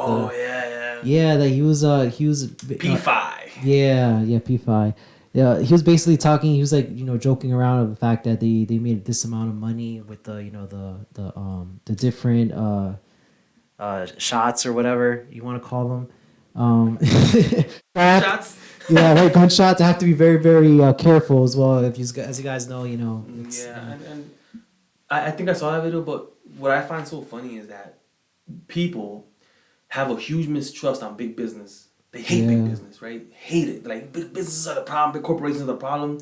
Speaker 2: yeah, that he was
Speaker 1: P5.
Speaker 2: Yeah, P5. Yeah, he was basically talking. He was like, joking around of the fact that they made this amount of money with the different shots or whatever you want to call them.
Speaker 1: Shots.
Speaker 2: Yeah, right. Gunshots. I have to be very, very careful as well. As you guys know,
Speaker 1: And I think I saw that video, but what I find so funny is that people have a huge mistrust on big business. They hate big business, right? Hate it. Like, big businesses are the problem, big corporations are the problem.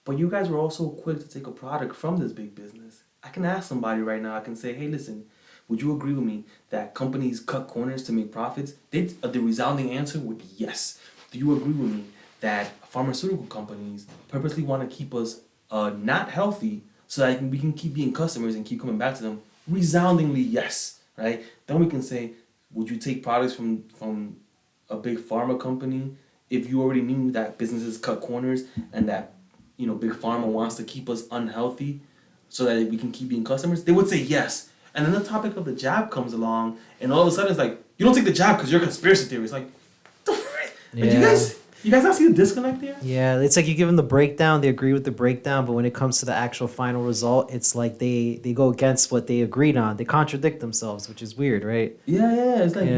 Speaker 1: But you guys were also quick to take a product from this big business. I can ask somebody right now, I can say, hey, listen, would you agree with me that companies cut corners to make profits? The resounding answer would be yes. Do you agree with me that pharmaceutical companies purposely want to keep us not healthy so that we can keep being customers and keep coming back to them? Resoundingly yes, right? Then we can say, would you take products from a big pharma company if you already knew that businesses cut corners and that big pharma wants to keep us unhealthy? so that we can keep being customers, they would say yes. And then the topic of the jab comes along, and all of a sudden it's like, you don't take the jab because you're a conspiracy theorist. Like, like you guys not see the disconnect there?
Speaker 2: Yeah, it's like you give them the breakdown, they agree with the breakdown, but when it comes to the actual final result, it's like they go against what they agreed on. They contradict themselves, which is weird, right?
Speaker 1: Yeah. It's like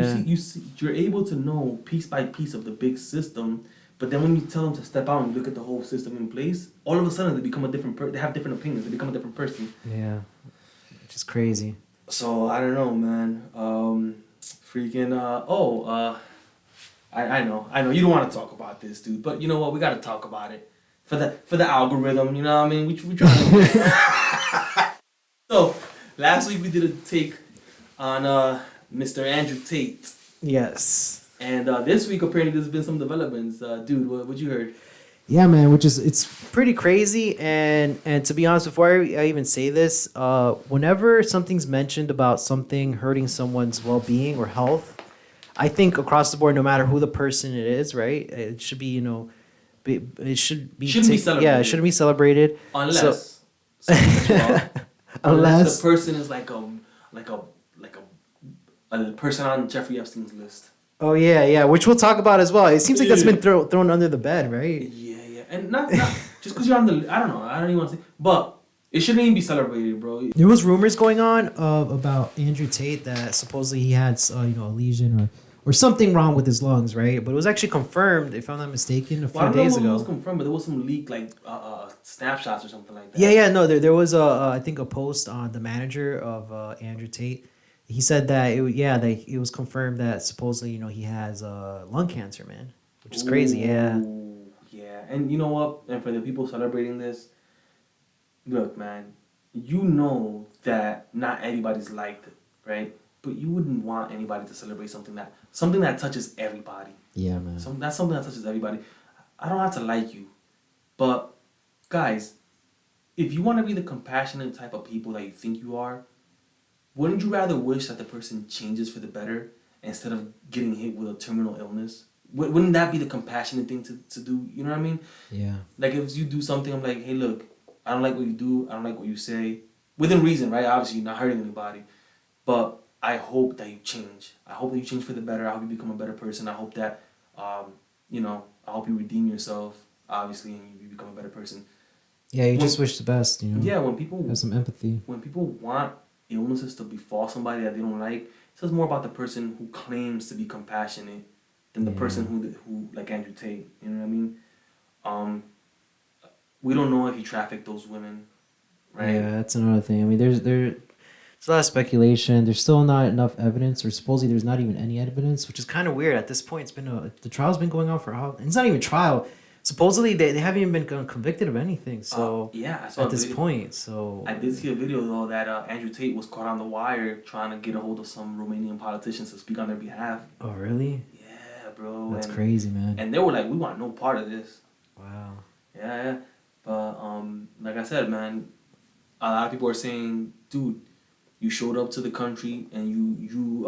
Speaker 1: you're able to know piece by piece of the big system, but then when you tell them to step out and look at the whole system in place, all of a sudden they become a different they have different opinions. They become a different person.
Speaker 2: Yeah, which is crazy.
Speaker 1: So I don't know, man. I know you don't want to talk about this, dude, but you know what? We got to talk about it for the algorithm. You know what I mean? We trying to. So last week we did a take on Mr. Andrew Tate.
Speaker 2: Yes.
Speaker 1: And this week apparently there's been some developments, dude. What you heard?
Speaker 2: Yeah, man, it's pretty crazy, and to be honest, before I even say this, whenever something's mentioned about something hurting someone's well-being or health, I think across the board, no matter who the person it is, right, it should be, it should be celebrated. Yeah, it shouldn't be celebrated
Speaker 1: unless
Speaker 2: unless
Speaker 1: the person is like a person on Jeffrey Epstein's list.
Speaker 2: Oh yeah, which we'll talk about as well. It seems like that's been thrown under the bed, right?
Speaker 1: Yeah, and not just because you're on the. I don't know. I don't even want to say, but it shouldn't even be celebrated, bro.
Speaker 2: There was rumors going on about Andrew Tate that supposedly he had a lesion or something wrong with his lungs, right? But it was actually confirmed, if I'm not mistaken, a few days ago.
Speaker 1: It was confirmed, but there was some leak snapshots or something like that.
Speaker 2: No, there was I think a post on the manager of Andrew Tate. He said that it was confirmed that supposedly he has lung cancer, man, which is crazy. Yeah,
Speaker 1: and you know what? And for the people celebrating this, look, man, you know that not everybody's liked it, right? But you wouldn't want anybody to celebrate something that touches everybody.
Speaker 2: Yeah, man.
Speaker 1: That's something that touches everybody. I don't have to like you, but guys, if you want to be the compassionate type of people that you think you are, wouldn't you rather wish that the person changes for the better instead of getting hit with a terminal illness? Wouldn't that be the compassionate thing to do? You know what I mean?
Speaker 2: Yeah.
Speaker 1: Like if you do something, I'm like, hey, look, I don't like what you do. I don't like what you say. Within reason, right? Obviously, you're not hurting anybody. But I hope that you change. I hope that you change for the better. I hope you become a better person. I hope that, I hope you redeem yourself, obviously, and you become a better person.
Speaker 2: Yeah, you just wish the best,
Speaker 1: Yeah, when people...
Speaker 2: have some empathy.
Speaker 1: When people want illnesses to befall somebody that they don't like, it says more about the person who claims to be compassionate than the person who like Andrew Tate. You know what I mean? We don't know if he trafficked those women, right?
Speaker 2: Yeah, that's another thing. I mean, there's a lot of speculation. There's still not enough evidence, or supposedly there's not even any evidence, which is kind of weird. At this point, the trial's been going on for how? It's not even trial. Supposedly they haven't even been convicted of anything. So
Speaker 1: I saw
Speaker 2: at this point, so
Speaker 1: I did see a video though that Andrew Tate was caught on the wire trying to get a hold of some Romanian politicians to speak on their behalf.
Speaker 2: Oh really?
Speaker 1: Yeah, bro.
Speaker 2: That's crazy, man.
Speaker 1: And they were like, we want no part of this.
Speaker 2: Wow.
Speaker 1: Yeah. But like I said, man, a lot of people are saying, dude, you showed up to the country and you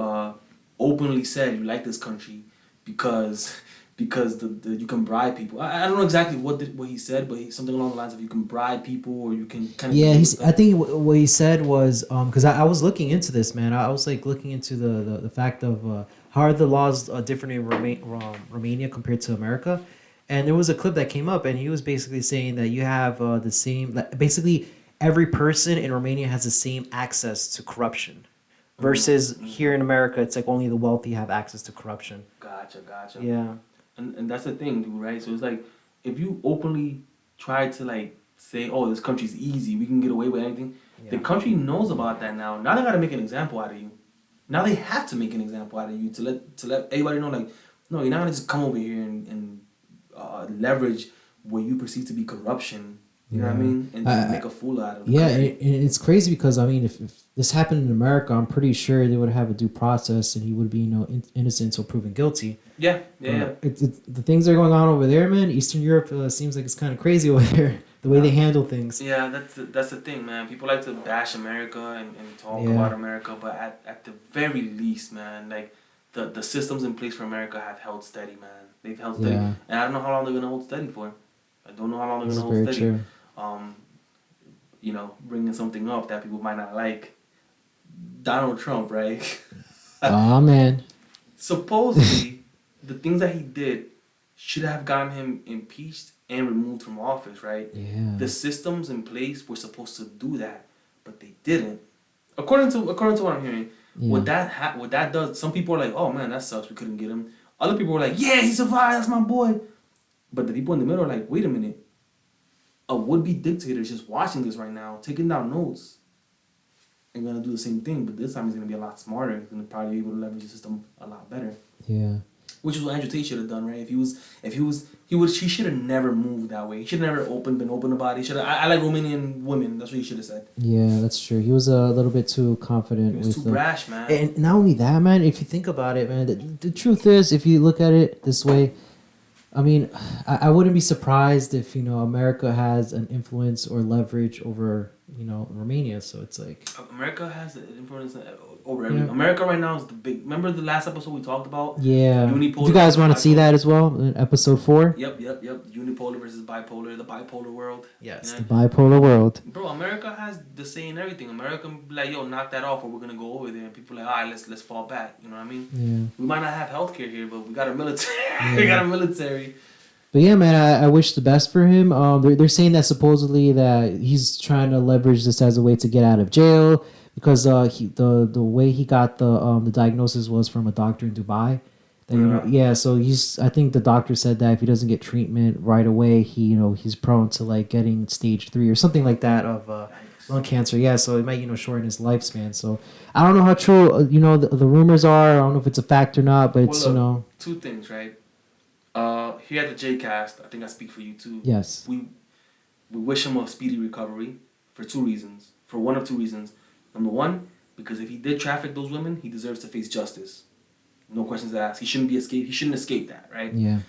Speaker 1: openly said you like this country because you can bribe people. I don't know exactly what he said, but something along the lines of you can bribe people or you can kind of...
Speaker 2: Yeah, I think what he said was, because I was looking into this, man. I was like looking into the fact of how are the laws different in Romania compared to America. And there was a clip that came up and he was basically saying that you have the same... Basically, every person in Romania has the same access to corruption. Versus here in America, it's like only the wealthy have access to corruption.
Speaker 1: Gotcha.
Speaker 2: Yeah.
Speaker 1: And that's the thing, dude, right? So it's like, if you openly try to like say, oh, this country's easy, we can get away with anything, the country knows about that now. Now they gotta make an example out of you. Now they have to make an example out of you to let everybody know, like, no, you're not gonna just come over here and leverage what you perceive to be corruption. You know what I mean? And make a fool out of it.
Speaker 2: Yeah, and it's crazy because, I mean, if this happened in America, I'm pretty sure they would have a due process and he would be, innocent until proven guilty.
Speaker 1: Yeah.
Speaker 2: It's the things that are going on over there, man. Eastern Europe seems like it's kind of crazy over there, the way they handle things.
Speaker 1: Yeah, that's the thing, man. People like to bash America and talk about America, but at the very least, man, like the systems in place for America have held steady, man. They've held steady. And I don't know how long they're going to hold steady for. I don't know how long they're going to hold steady.
Speaker 2: True.
Speaker 1: bringing something up that people might not like. Donald Trump, right?
Speaker 2: Oh, man.
Speaker 1: Supposedly, the things that he did should have gotten him impeached and removed from office, right?
Speaker 2: Yeah.
Speaker 1: The systems in place were supposed to do that, but they didn't. According to what I'm hearing, what that does, some people are like, "Oh man, that sucks. We couldn't get him." Other people are like, "Yeah, he survived. That's my boy." But the people in the middle are like, "Wait a minute. A would-be dictator is just watching this right now, taking down notes, and gonna do the same thing. But this time he's gonna be a lot smarter. He's gonna probably be able to leverage the system a lot better."
Speaker 2: Yeah.
Speaker 1: Which is what Andrew Tate should have done, right? He should have never moved that way. He should have never been open about it. I like Romanian women. That's what he should have said.
Speaker 2: Yeah, that's true. He was a little bit too confident.
Speaker 1: He was too brash, man.
Speaker 2: And not only that, man, if you think about it, man, the truth is, if you look at it this way, I mean, I wouldn't be surprised if, America has an influence or leverage over, Romania. So it's like...
Speaker 1: America has an influence over everything. America right now is the big... Remember the last episode we talked about?
Speaker 2: Yeah. Unipolar. Do you guys want to see that as well in episode 4?
Speaker 1: Yep. Unipolar versus bipolar. The bipolar world.
Speaker 2: Yes, the bipolar world.
Speaker 1: Bro, America has the say in everything. America be like, yo, knock that off or we're going to go over there. And people are like, all right, let's fall back. You know what I mean?
Speaker 2: Yeah.
Speaker 1: We might not have healthcare here, but we got a military. We got a military.
Speaker 2: But yeah, man, I wish the best for him. They're saying that supposedly that he's trying to leverage this as a way to get out of jail because the way he got the diagnosis was from a doctor in Dubai. That, so I think the doctor said that if he doesn't get treatment right away, he's prone to like getting stage 3 or something like that of lung cancer. Yeah, so it might shorten his lifespan. So I don't know how true the rumors are. I don't know if it's a fact or not, but it's
Speaker 1: two things, right? Here at the Jaycast, I think I speak for you too.
Speaker 2: Yes.
Speaker 1: We wish him a speedy recovery for 2 reasons. For one of 2 reasons. Number one, because if he did traffic those women, he deserves to face justice. No questions asked. He shouldn't escape that, right?
Speaker 2: Yeah.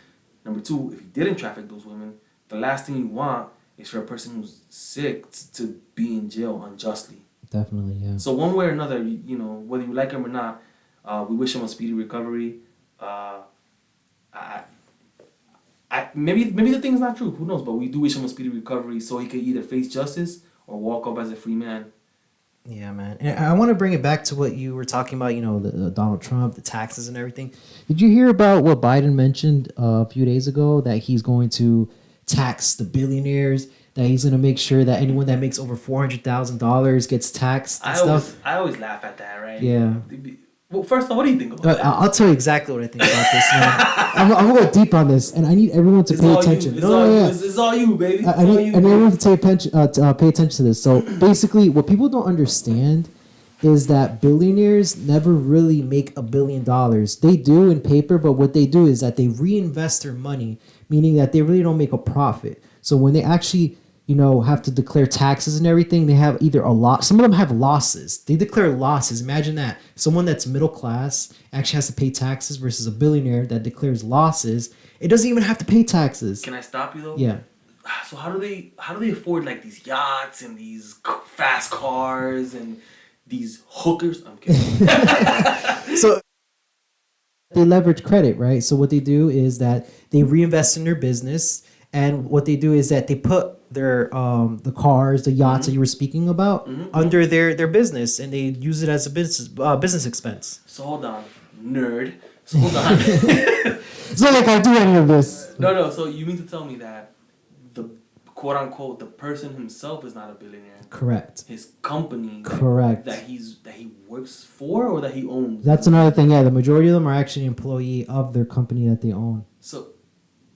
Speaker 1: Number 2, if he didn't traffic those women, the last thing you want is for a person who's sick to be in jail unjustly.
Speaker 2: Definitely, yeah.
Speaker 1: So one way or another, whether you like him or not, we wish him a speedy recovery. Maybe the thing is not true. Who knows? But we do wish him a speedy recovery so he could either face justice or walk up as a free man.
Speaker 2: Yeah, man. And I want to bring it back to what you were talking about, the Donald Trump, the taxes and everything. Did you hear about what Biden mentioned a few days ago, that he's going to tax the billionaires, that he's going to make sure that anyone that makes over $400,000 gets taxed and stuff?
Speaker 1: I always laugh at that, right?
Speaker 2: Yeah.
Speaker 1: Well, first of all, what do you think about that?
Speaker 2: I'll tell you exactly what I think about this, man. I'm going to go deep on this, and I need everyone to pay attention.
Speaker 1: It's all you, baby.
Speaker 2: I need everyone to pay attention to this. So basically, what people don't understand is that billionaires never really make $1 billion. They do in paper, but what they do is that they reinvest their money, meaning that they really don't make a profit. So when they actually have to declare taxes and everything, they have either a lot. Some of them have losses. They declare losses. Imagine that. Someone that's middle class actually has to pay taxes versus a billionaire that declares losses. It doesn't even have to pay taxes.
Speaker 1: Can I stop you though?
Speaker 2: Yeah.
Speaker 1: So how do they afford like these yachts and these fast cars and these hookers? I'm kidding.
Speaker 2: So they leverage credit, right? So what they do is that they reinvest in their business. And what they do is that they put their the cars, the yachts that you were speaking about under their business, and they use it as a business expense.
Speaker 1: So hold on, nerd. So hold on.
Speaker 2: It's not like I do any of this.
Speaker 1: No. So you mean to tell me that the quote unquote the person himself is not a billionaire?
Speaker 2: Correct.
Speaker 1: His company.
Speaker 2: Correct.
Speaker 1: That he works for or that he owns.
Speaker 2: That's another thing. Yeah, the majority of them are actually employee of their company that they own.
Speaker 1: So.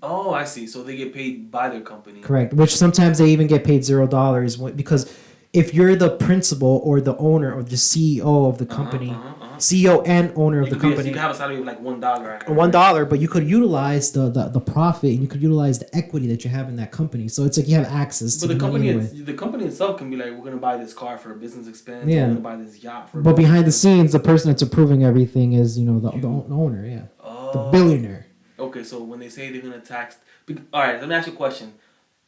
Speaker 1: Oh, I see. So they get paid by their company.
Speaker 2: Correct. Which sometimes they even get paid $0 because if you're the principal or the owner or the CEO of the company, CEO and owner of the company,
Speaker 1: you can have a salary of like $1.
Speaker 2: $1, but you could utilize the profit and you could utilize the equity that you have in that company. So it's like you have access to the company. But
Speaker 1: the company itself can be like, we're gonna buy this car for a business expense. Yeah. We're gonna buy this yacht for.
Speaker 2: But behind the scenes, the person that's approving everything is the owner. Yeah. Oh. The billionaire.
Speaker 1: Okay, so when they say they're going to tax... All right, let me ask you a question.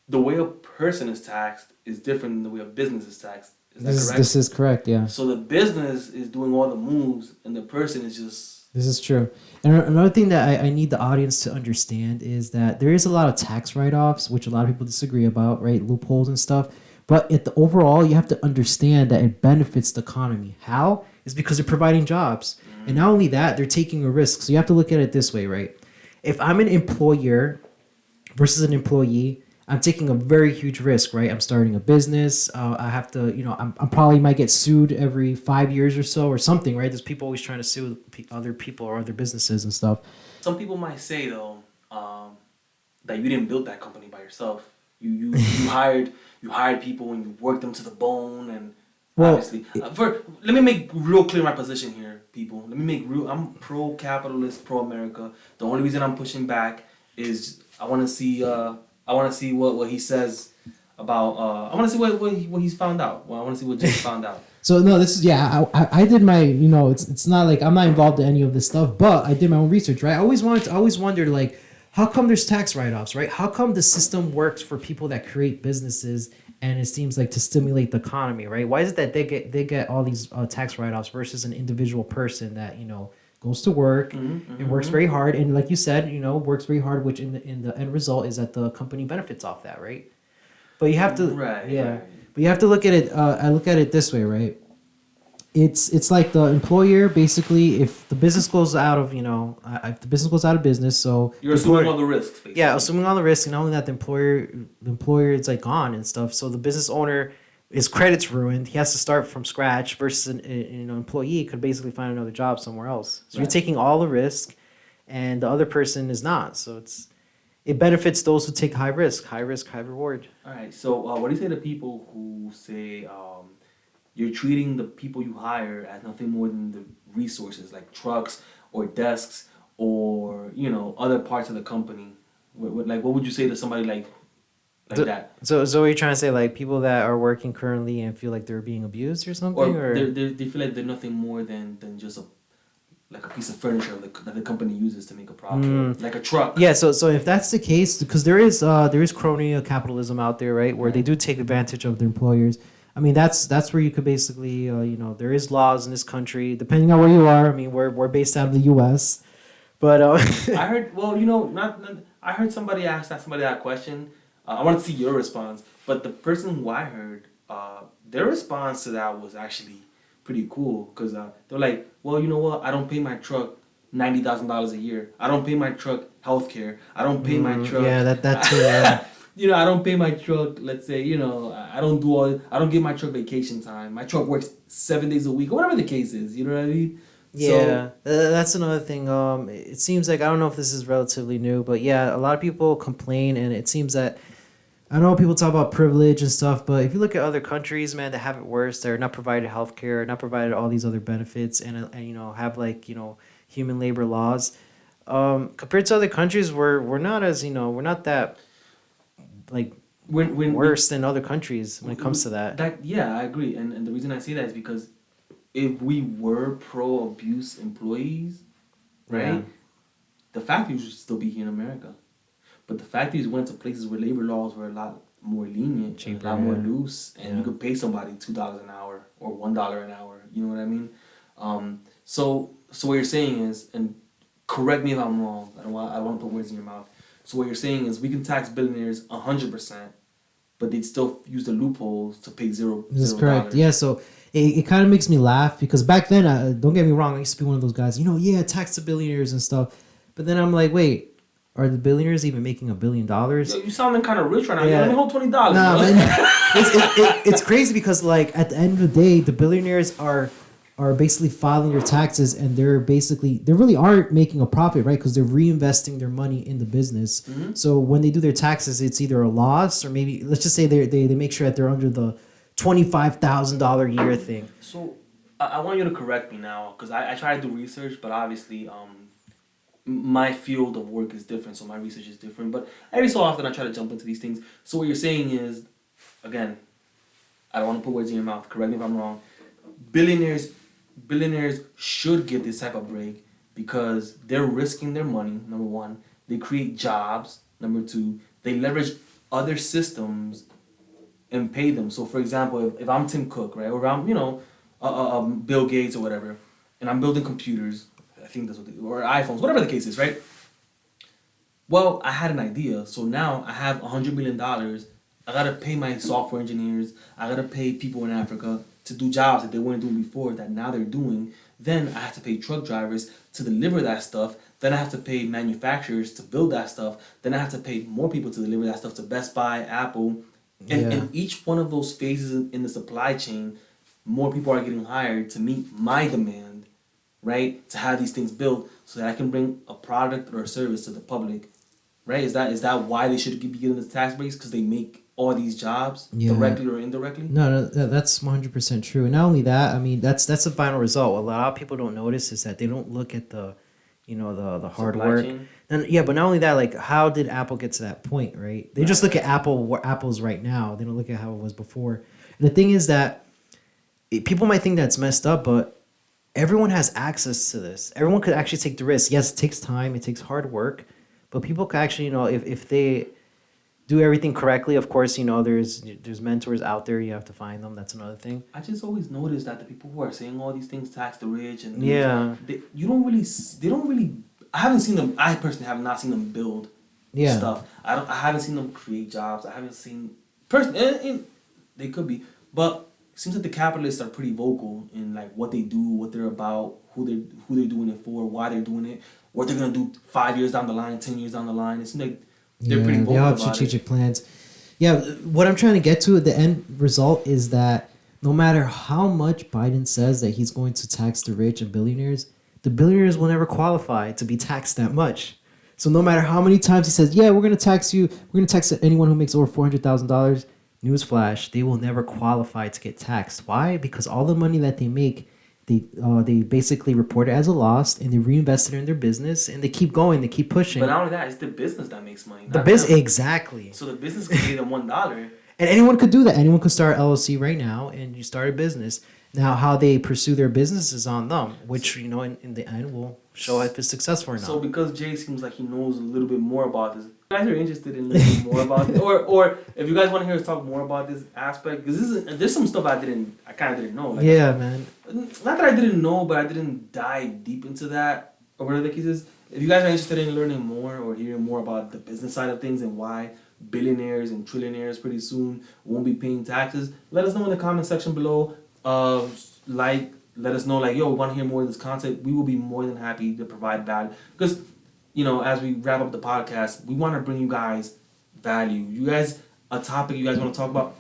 Speaker 1: The way a person is taxed is different than the way a business is taxed. Is that correct?
Speaker 2: This is correct, yeah.
Speaker 1: So the business is doing all the moves and the person is just...
Speaker 2: This is true. And another thing that I need the audience to understand is that there is a lot of tax write-offs, which a lot of people disagree about, right? Loopholes and stuff. But at the overall, you have to understand that it benefits the economy. How? Is because they're providing jobs. And not only that, they're taking a risk. So you have to look at it this way, right? If I'm an employer versus an employee, I'm taking a very huge risk, right? I'm starting a business. I have to, I'm probably might get sued every 5 years or so or something, right? There's people always trying to sue other people or other businesses and stuff.
Speaker 1: Some people might say though that you didn't build that company by yourself. You hired people and you worked them to the bone and obviously. Let me make real clear my position here, people. I'm pro-capitalist, pro-America. The only reason I'm pushing back is I want to see what he says about. I want to see what he's found out. Well, I want to see what Jay found out.
Speaker 2: So no, this is I did my it's not like I'm not involved in any of this stuff, but I did my own research, right? I always wondered like how come there's tax write-offs, right? How come the system works for people that create businesses and it seems like to stimulate the economy, right? Why is it that they get all these tax write-offs versus an individual person that goes to work and works very hard and like you said, works very hard, which in the end result is that the company benefits off that, right? But you have to Right. But you have to look at it. I look at it this way, right? It's like the employer basically. If the business goes out of business, so
Speaker 1: you're assuming all the risks. Basically.
Speaker 2: Yeah, assuming all the risks, and not only that, the employer is like gone and stuff. So the business owner, his credit's ruined. He has to start from scratch. Versus an employee could basically find another job somewhere else. So You're taking all the risk, and the other person is not. So it benefits those who take high risk, high reward.
Speaker 1: All right. So what do you say to people who say you're treating the people you hire as nothing more than the resources like trucks or desks or other parts of the company? What would you say to somebody like that?
Speaker 2: So what you're trying to say, like people that are working currently and feel like they're being abused or something, or
Speaker 1: they feel like they're nothing more than just a piece of furniture that the company uses to make a profit, like a truck.
Speaker 2: Yeah, so if that's the case, because there is crony capitalism out there, right, where they do take advantage of their employers. I mean, that's where you could basically, there is laws in this country, depending on where you are. I mean, we're based out of the U.S., but
Speaker 1: I heard, I heard somebody ask somebody that question. I want to see your response, but the person who I heard, their response to that was actually pretty cool because they're like, well, you know what? I don't pay my truck $90,000 a year. I don't pay my truck healthcare. I don't pay my truck.
Speaker 2: Yeah, that too. Yeah.
Speaker 1: I don't pay my truck. Let's say, I don't give my truck vacation time. My truck works 7 days a week or whatever the case is. You know what I mean?
Speaker 2: Yeah, that's another thing. It seems like I don't know if this is relatively new, but yeah, a lot of people complain, and it seems that. I know people talk about privilege and stuff, but if you look at other countries, man, that have it worse, they're not provided healthcare, not provided all these other benefits, and have human labor laws. Compared to other countries, we're not as we're not that worse than other countries when it comes to that.
Speaker 1: Yeah, I agree, and the reason I say that is because if we were pro-abuse employees, right, the factories would still be here in America. But the factories went to places where labor laws were a lot more lenient, cheaper, a lot more loose, and you could pay somebody $2 an hour or $1 an hour. You know what I mean? So what you're saying is, and correct me if I'm wrong. I don't want to put words in your mouth. So what you're saying is, we can tax billionaires 100%, but they'd still use the loopholes to pay zero.
Speaker 2: This is correct. Yeah. So it kind of makes me laugh because back then, don't get me wrong, I used to be one of those guys. Tax the billionaires and stuff. But then I'm like, wait. Are the billionaires even making $1 billion? Yo,
Speaker 1: you sounding kind of rich right now. Yeah. Let me hold $20.
Speaker 2: Nah, man. It's crazy because at the end of the day, the billionaires are basically filing their taxes, and they really aren't making a profit, right? Because they're reinvesting their money in the business. Mm-hmm. So when they do their taxes, it's either a loss or maybe let's just say they make sure that they're under the $25,000 a year thing.
Speaker 1: So I want you to correct me now because I try to do research, but obviously my field of work is different, so my research is different. But every so often, I try to jump into these things. So what you're saying is, again, I don't want to put words in your mouth. Correct me if I'm wrong. Billionaires should get this type of break because they're risking their money. Number one, they create jobs. Number two, they leverage other systems and pay them. So, for example, if I'm Tim Cook, right, or I'm Bill Gates or whatever, and I'm building computers. I think that's or iPhones, whatever the case is, right? Well, I had an idea, so now I have $100 million. I gotta pay my software engineers. I gotta pay people in Africa to do jobs that they weren't doing before that now they're doing. Then I have to pay truck drivers to deliver that stuff. Then I have to pay manufacturers to build that stuff. Then I have to pay more people to deliver that stuff to Best Buy, Apple. And each one of those phases in the supply chain, more people are getting hired to meet my demand, right? To have these things built so that I can bring a product or a service to the public, right? Is that why they should be getting the tax breaks? Because they make all these jobs directly or indirectly?
Speaker 2: No, that's 100% true. And not only that, I mean, that's the final result. What a lot of people don't notice is that they don't look at the hard
Speaker 1: Supply
Speaker 2: work.
Speaker 1: chain?
Speaker 2: And but not only that, like, how did Apple get to that point, right? They just look at Apple, where Apple's right now. They don't look at how it was before. And the thing is that people might think that's messed up, but everyone has access to this. Everyone could actually take the risk. Yes, it takes time, it takes hard work, but people could actually, if they do everything correctly, of course, there's mentors out there. You have to find them. That's another thing.
Speaker 1: I just always noticed that the people who are saying all these things, tax the rich, and they don't really. I haven't seen them. I personally have not seen them build stuff. I haven't seen them create jobs. I haven't seen and they could be, but it seems like the capitalists are pretty vocal in like what they do, what they're about, who they're doing it for, why they're doing it, what they're gonna do 5 years down the line, 10 years down the line. It seems like they're pretty vocal.
Speaker 2: They all have strategic plans. Yeah, what I'm trying to get to, the end result is that no matter how much Biden says that he's going to tax the rich and billionaires, the billionaires will never qualify to be taxed that much. So no matter how many times he says, yeah, we're going to tax you, we're going to tax anyone who makes over $400,000, newsflash, they will never qualify to get taxed. Why? Because all the money that they make, they basically report it as a loss, and they reinvest it in their business, and they keep going, they keep pushing.
Speaker 1: But not only that, it's the business that makes money.
Speaker 2: Exactly.
Speaker 1: So the business can pay them $1.
Speaker 2: And anyone could do that. Anyone could start an LLC right now, and you start a business. Now, how they pursue their business is on them, which, in the end will show if it's successful or not.
Speaker 1: So because Jay seems like he knows a little bit more about this, if you guys are interested in learning more about it, or if you guys want to hear us talk more about this aspect, because there's some stuff I kind of didn't know. Like,
Speaker 2: man.
Speaker 1: Not that I didn't know, but I didn't dive deep into that, or whatever the case is. If you guys are interested in learning more or hearing more about the business side of things and why billionaires and trillionaires pretty soon won't be paying taxes, let us know in the comment section below. Let us know, like, yo, we want to hear more of this content. We will be more than happy to provide value. Because, as we wrap up the podcast, we want to bring you guys value. You guys, a topic you guys want to talk about,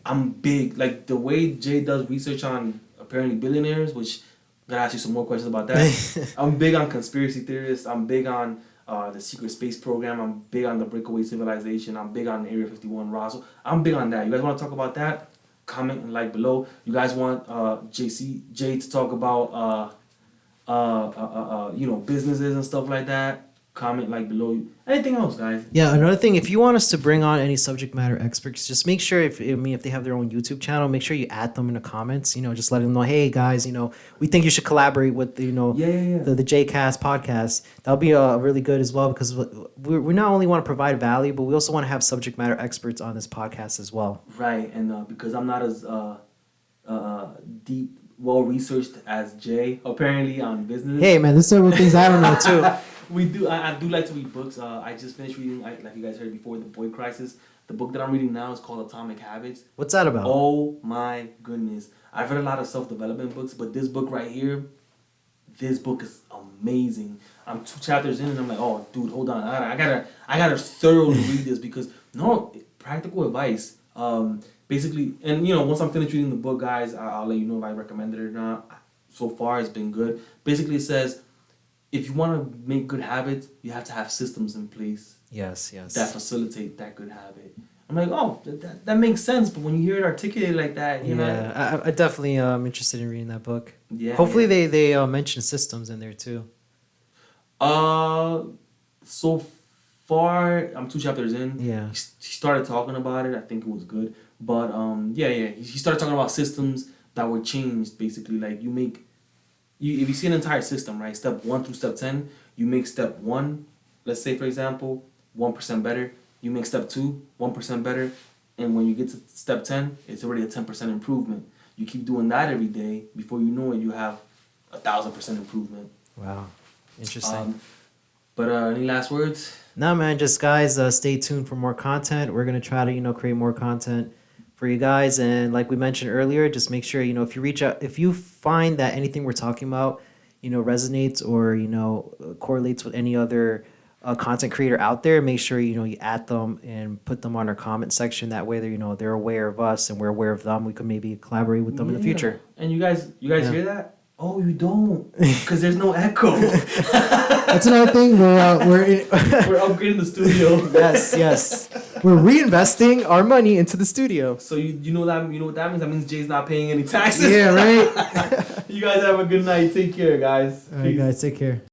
Speaker 1: I'm big. Like, the way Jay does research on apparently billionaires, which I'm going to ask you some more questions about that. I'm big on conspiracy theorists. I'm big on the secret space program. I'm big on the breakaway civilization. I'm big on Area 51 Roswell. I'm big on that. You guys want to talk about that? Comment and like below. You guys want Jay to talk about businesses and stuff like that? Comment like below. Anything else, guys?
Speaker 2: Yeah, another thing, if you want us to bring on any subject matter experts, just make sure if they have their own YouTube channel, make sure you add them in the comments. Just let them know, hey guys, we think you should collaborate with the Jaycast Podcast. That'll be really good as well, because we not only want to provide value, but we also want to have subject matter experts on this podcast as well. Right,
Speaker 1: and because I'm not as deep, well researched as Jay apparently on business.
Speaker 2: Hey man, there's several things I don't know too.
Speaker 1: I do like to read books. I just finished reading, like you guys heard before, The Boy Crisis. The book that I'm reading now is called Atomic Habits.
Speaker 2: What's that about?
Speaker 1: Oh my goodness. I've read a lot of self-development books, but this book right here, this book is amazing. I'm 2 chapters in and I'm like, oh dude, hold on. I gotta thoroughly read this, because practical advice. Basically, and once I'm finished reading the book, guys, I'll let you know if I recommend it or not. So far, it's been good. Basically, it says, if you want to make good habits, you have to have systems in place.
Speaker 2: Yes.
Speaker 1: That facilitate that good habit. I'm like, oh, that makes sense. But when you hear it articulated like that,
Speaker 2: I definitely am interested in reading that book.
Speaker 1: Yeah.
Speaker 2: Hopefully they mention systems in there too.
Speaker 1: So far, I'm 2 chapters in.
Speaker 2: Yeah.
Speaker 1: He started talking about it. I think it was good. But he started talking about systems that were changed. Basically, like if you see an entire system, right, step 1 through step 10, you make step 1, let's say for example, 1% better. You make step 2, 1% better, and when you get to step 10, it's already a 10% improvement. You keep doing that every day. Before you know it, you have 1,000% improvement.
Speaker 2: Wow, interesting.
Speaker 1: But any last words?
Speaker 2: No, man, just guys, stay tuned for more content. We're gonna try to create more content for you guys, and like we mentioned earlier, just make sure if you reach out, if you find that anything we're talking about resonates or correlates with any other content creator out there, make sure you add them and put them on our comment section. That way they're aware of us and we're aware of them. We could maybe collaborate with them in the future.
Speaker 1: And you guys hear that? Oh, you don't, because there's no echo.
Speaker 2: That's another thing. We're
Speaker 1: upgrading the studio.
Speaker 2: Yes. We're reinvesting our money into the studio.
Speaker 1: So you know what that means? That means Jay's not paying any taxes.
Speaker 2: Yeah, right.
Speaker 1: You guys have a good night. Take care, guys.
Speaker 2: All right, guys, take care.